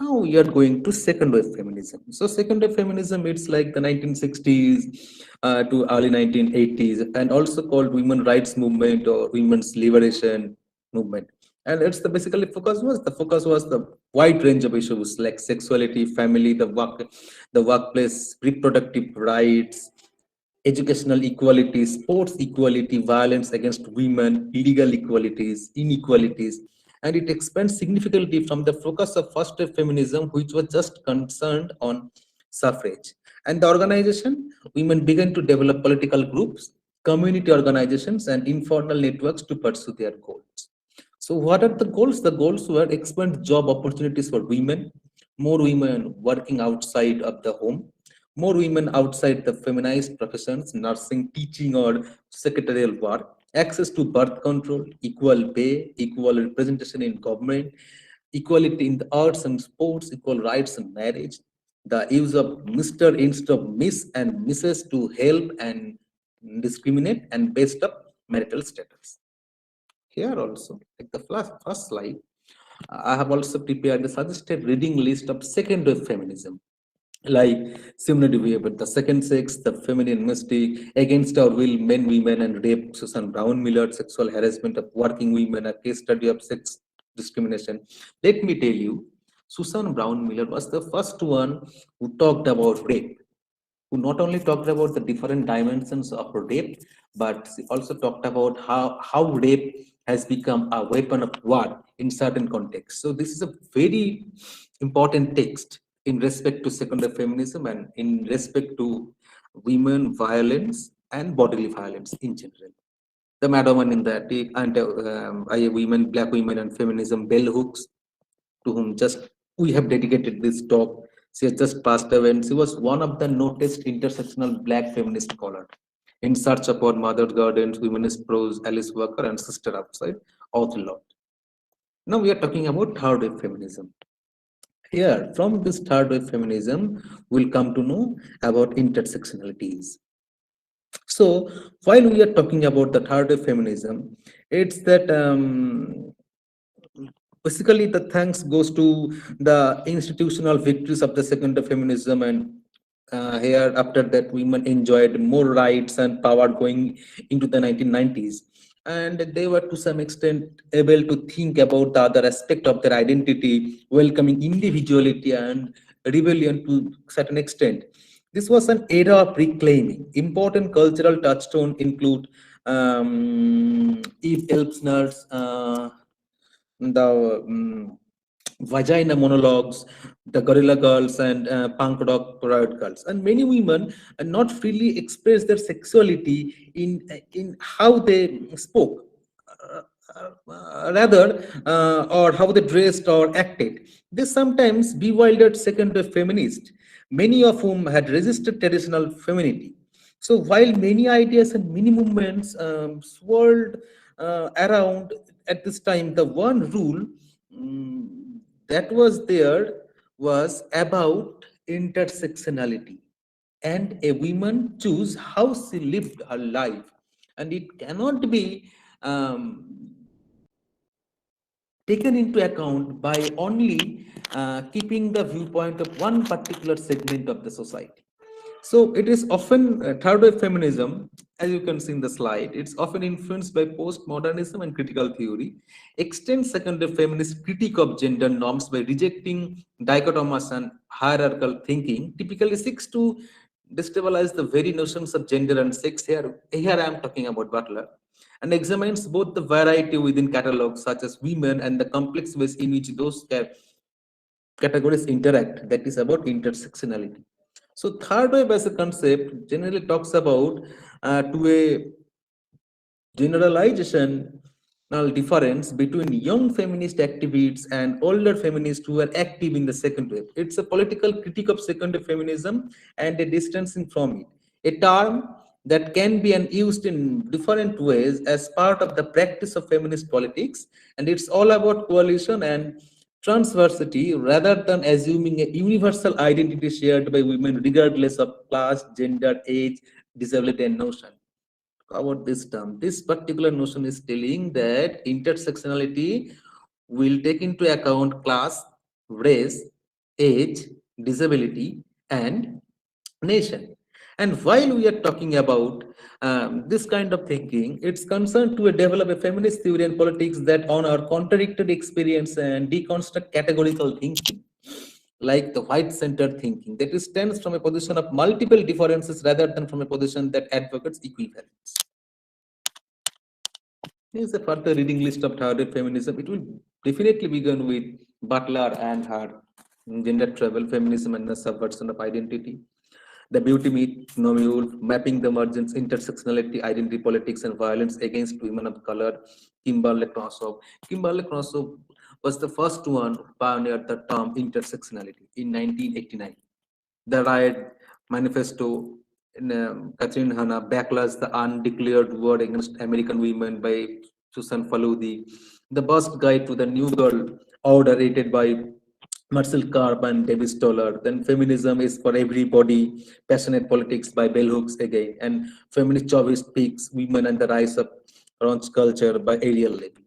Now we are going to second wave feminism. So second wave feminism, it's like the 1960s to early 1980s, and also called women rights movement or women's liberation movement. And it's basically focus was the wide range of issues like sexuality, family, the workplace, reproductive rights, educational equality, sports equality, violence against women, legal equalities, inequalities, and it expands significantly from the focus of first wave feminism, which was just concerned on suffrage. And the organization, women began to develop political groups, community organizations, and informal networks to pursue their goals. So, what are the goals? The goals were expand job opportunities for women, more women working outside of the home, more women outside the feminized professions, nursing, teaching, or secretarial work, access to birth control, equal pay, equal representation in government, equality in the arts and sports, equal rights in marriage, the use of Mr. instead of Miss and Mrs. to help and discriminate, and based of marital status. Here also, like the first slide, I have also prepared the suggested reading list of second wave feminism, like similar behavior, the second sex, the feminine mystic, against our will, men, women, and rape, Susan Brown Miller, sexual harassment of working women, a case study of sex discrimination. Let me tell you, Susan Brown Miller was the first one who talked about rape, who not only talked about the different dimensions of rape, but she also talked about how rape has become a weapon of war in certain contexts. So this is a very important text in respect to secondary feminism and in respect to women violence and bodily violence in general. The madam in the women, black women and feminism, bell hooks, to whom just we have dedicated this talk. She has just passed away, and she was one of the noticed intersectional black feminist scholars. In Search Upon Mother Gardens, Womenist Prose, Alice Walker, and Sister Outside, author lot. Now we are talking about third wave feminism. Here, from this third wave feminism, we'll come to know about intersectionalities. So, while we are talking about the third wave feminism, it's that basically the thanks goes to the institutional victories of the second wave feminism, and here after that women enjoyed more rights and power going into the 1990s, and they were to some extent able to think about the other aspect of their identity, welcoming individuality and rebellion to certain extent. This was an era of reclaiming. Important cultural touchstones include Eve Elpsner's the vagina monologues, the gorilla girls, and punk rock riot girls. And many women not freely express their sexuality in how they spoke, rather, or how they dressed or acted. They sometimes bewildered second wave feminists, many of whom had resisted traditional femininity. So while many ideas and many movements swirled around at this time, the one rule that was there was about intersectionality, and a woman choose how she lived her life, and it cannot be taken into account by only keeping the viewpoint of one particular segment of the society. So it is often third wave feminism, as you can see in the slide, it's often influenced by postmodernism and critical theory, extends second wave feminist critique of gender norms by rejecting dichotomous and hierarchical thinking, typically seeks to destabilize the very notions of gender and sex. Here I am talking about Butler, and examines both the variety within catalogs such as women and the complex ways in which those categories interact, that is about intersectionality. So third wave as a concept generally talks about to a generalization difference between young feminist activists and older feminists who are active in the second wave. It's a political critique of second wave feminism and a distancing from it. A term that can be used in different ways as part of the practice of feminist politics, and it's all about coalition and transversity rather than assuming a universal identity shared by women regardless of class, gender, age, disability, and notion. About this term, this particular notion is telling that intersectionality will take into account class, race, age, disability, and nation. And while we are talking about this kind of thinking, it's concerned to develop a feminist theory and politics that honor contradicted experience and deconstruct categorical thinking, like the white-centered thinking that stands from a position of multiple differences rather than from a position that advocates equivalence. Here's a further reading list of targeted feminism. It will definitely begin with Butler and her gender travel feminism and the subversion of identity. The beauty myth, novel, mapping the emergence, intersectionality, identity politics, and violence against women of color, Kimberly Crossow. Kimberly Crossow was the first one who pioneered the term intersectionality in 1989. The Riot Manifesto in Catherine Hanna backlash the undeclared war against American women by Susan Faludi. The Bust Guide to the New Girl Order, edited by Marcel Karp and David Stoller. Then Feminism is for Everybody, Passionate Politics by Bell Hooks again. And Feminist Chauvinist Speaks, Women and the Rise of Raunch Culture by Ariel Levy.